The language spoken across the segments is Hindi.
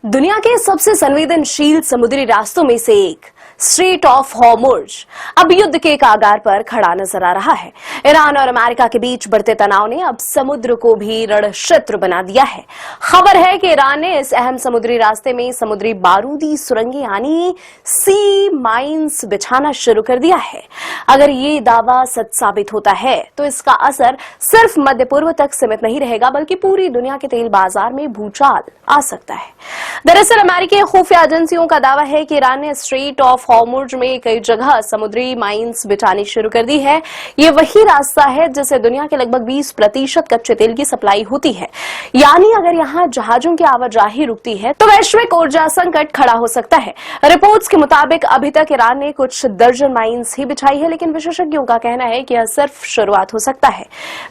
दुनिया के सबसे संवेदनशील समुद्री रास्तों में से एक स्ट्रेट ऑफ हॉर्मुज अब युद्ध के कागार पर खड़ा नजर आ रहा है। ईरान और अमेरिका के बीच बढ़ते तनाव ने अब समुद्र को भी रणक्षेत्र बना दिया है। खबर है कि ईरान ने इस अहम समुद्री रास्ते में समुद्री बारूदी सुरंगें यानी सी माइंस बिछाना शुरू कर दिया है। अगर ये दावा सच साबित होता है तो इसका असर सिर्फ मध्य पूर्व तक सीमित नहीं रहेगा, बल्कि पूरी दुनिया के तेल बाजार में भूचाल आ सकता है। दरअसल अमेरिकी खुफिया एजेंसियों का दावा है कि ईरान ने स्ट्रेट ऑफ हॉर्मुज में कई जगह समुद्री माइंस बिछानी शुरू कर दी है। ये वही रास्ता है जिससे दुनिया के लगभग 20% कच्चे तेल की सप्लाई होती है। यानी अगर यहाँ जहाजों की आवाजाही रुकती है तो वैश्विक ऊर्जा संकट खड़ा हो सकता है। रिपोर्ट्स के मुताबिक अभी तक ईरान ने कुछ दर्जन माइंस ही बिछाई है, लेकिन विशेषज्ञों का कहना है कि यह सिर्फ शुरुआत हो सकता है।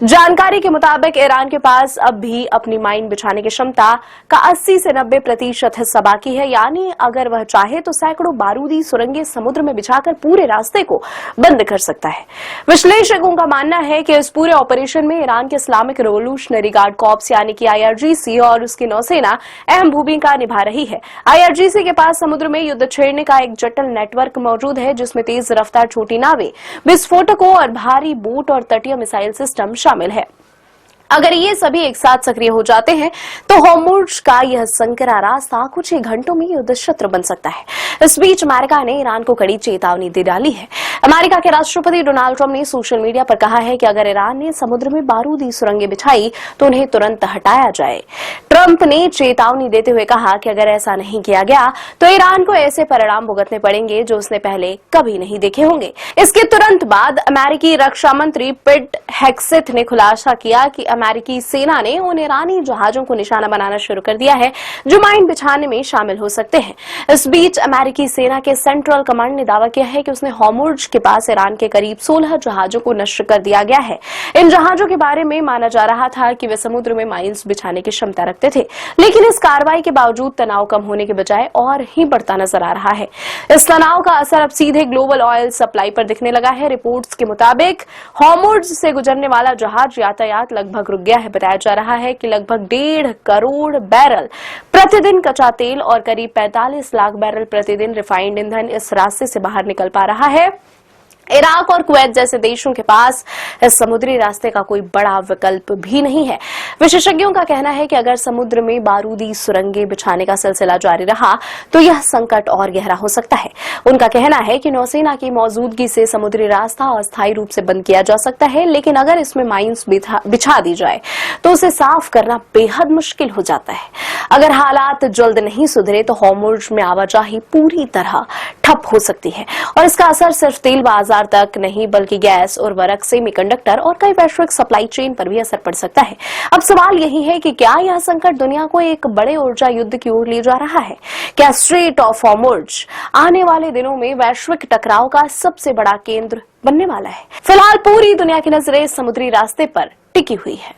जानकारी के मुताबिक ईरान के पास अब भी अपनी माइन बिछाने की क्षमता का 80 से 90% हिस्सा बाकी है। यानी अगर वह चाहे तो सैकड़ों बारूदी सुरंगें समुद्र में बिछाकर पूरे रास्ते को बंद कर सकता है। विश्लेषकों का मानना है कि इस पूरे ऑपरेशन में ईरान के इस्लामिक रिवोल्यूशनरी गार्ड कॉर्प्स यानी कि IRGC और उसकी नौसेना अहम भूमिका निभा रही है। IRGC के पास समुद्र में युद्ध छेड़ने का एक जटिल नेटवर्क मौजूद है, जिसमें तेज रफ्तार छोटी नावें, विस्फोटकों और भारी बोट और तटीय मिसाइल सिस्टम शामिल है। अगर ये सभी एक साथ सक्रिय हो जाते हैं तो हॉर्मुज का यह संकरा रास्ता कुछ ही घंटों में युद्ध क्षेत्र बन सकता है। इस बीच अमेरिका ने ईरान को कड़ी चेतावनी दे डाली है। अमेरिका के राष्ट्रपति डोनाल्ड ट्रंप ने सोशल मीडिया पर कहा है कि अगर ईरान ने समुद्र में बारूदी सुरंगें बिछाई तो उन्हें तुरंत हटाया जाए। ट्रंप ने चेतावनी देते हुए कहा कि अगर ऐसा नहीं किया गया तो ईरान को ऐसे परिणाम भुगतने पड़ेंगे जो उसने पहले कभी नहीं देखे होंगे। इसके तुरंत बाद अमेरिकी रक्षा मंत्री पिट हेग्सेथ ने खुलासा किया कि अमेरिकी सेना ने उन ईरानी जहाजों को निशाना बनाना शुरू कर दिया है जो माइन बिछाने में शामिल हो सकते हैं। इस बीच अमेरिकी सेना के सेंट्रल कमांड ने दावा किया है कि उसने हॉर्मुज के पास ईरान के करीब 16 जहाजों को नष्ट कर दिया गया है। इन जहाजों के बारे में माना जा रहा था कि वे समुद्र में माइंस बिछाने की क्षमता रखते थे, लेकिन इस कार्रवाई के बावजूद तनाव कम होने के बजाय और ही बढ़ता नजर आ रहा है। इस तनाव का असर अब सीधे ग्लोबल ऑयल सप्लाई पर दिखने लगा है। रिपोर्ट्स के मुताबिक हॉर्मुज से गुजरने वाला जहाज यातायात लगभग रुक गया है। बताया जा रहा है कि लगभग 1.5 करोड़ बैरल प्रतिदिन कच्चा तेल और करीब 45 लाख बैरल प्रतिदिन रिफाइंड ईंधन इस रास्ते से बाहर निकल पा रहा है। इराक और कुवैत जैसे देशों के पास इस समुद्री रास्ते का कोई बड़ा विकल्प भी नहीं है। विशेषज्ञों का कहना है कि अगर समुद्र में बारूदी सुरंगें बिछाने का सिलसिला जारी रहा तो यह संकट और गहरा हो सकता है। उनका कहना है कि नौसेना की मौजूदगी से समुद्री रास्ता अस्थायी रूप से बंद किया जा सकता है, लेकिन अगर इसमें माइंस बिछा दी जाए तो उसे साफ करना बेहद मुश्किल हो जाता है। अगर हालात जल्द नहीं सुधरे तो हॉर्मुज में आवाजाही पूरी तरह ठप हो सकती है और इसका असर सिर्फ तेल बाजार तक नहीं बल्कि गैस, उर्वरक, सेमीकंडक्टर और कई वैश्विक सप्लाई चेन पर भी असर पड़ सकता है। अब सवाल यही है कि क्या यह संकट दुनिया को एक बड़े ऊर्जा युद्ध की ओर ले जा रहा है? क्या स्ट्रेट ऑफ हॉर्मुज आने वाले दिनों में वैश्विक टकराव का सबसे बड़ा केंद्र बनने वाला है? फिलहाल पूरी दुनिया की नजरें समुद्री रास्ते पर टिकी हुई है।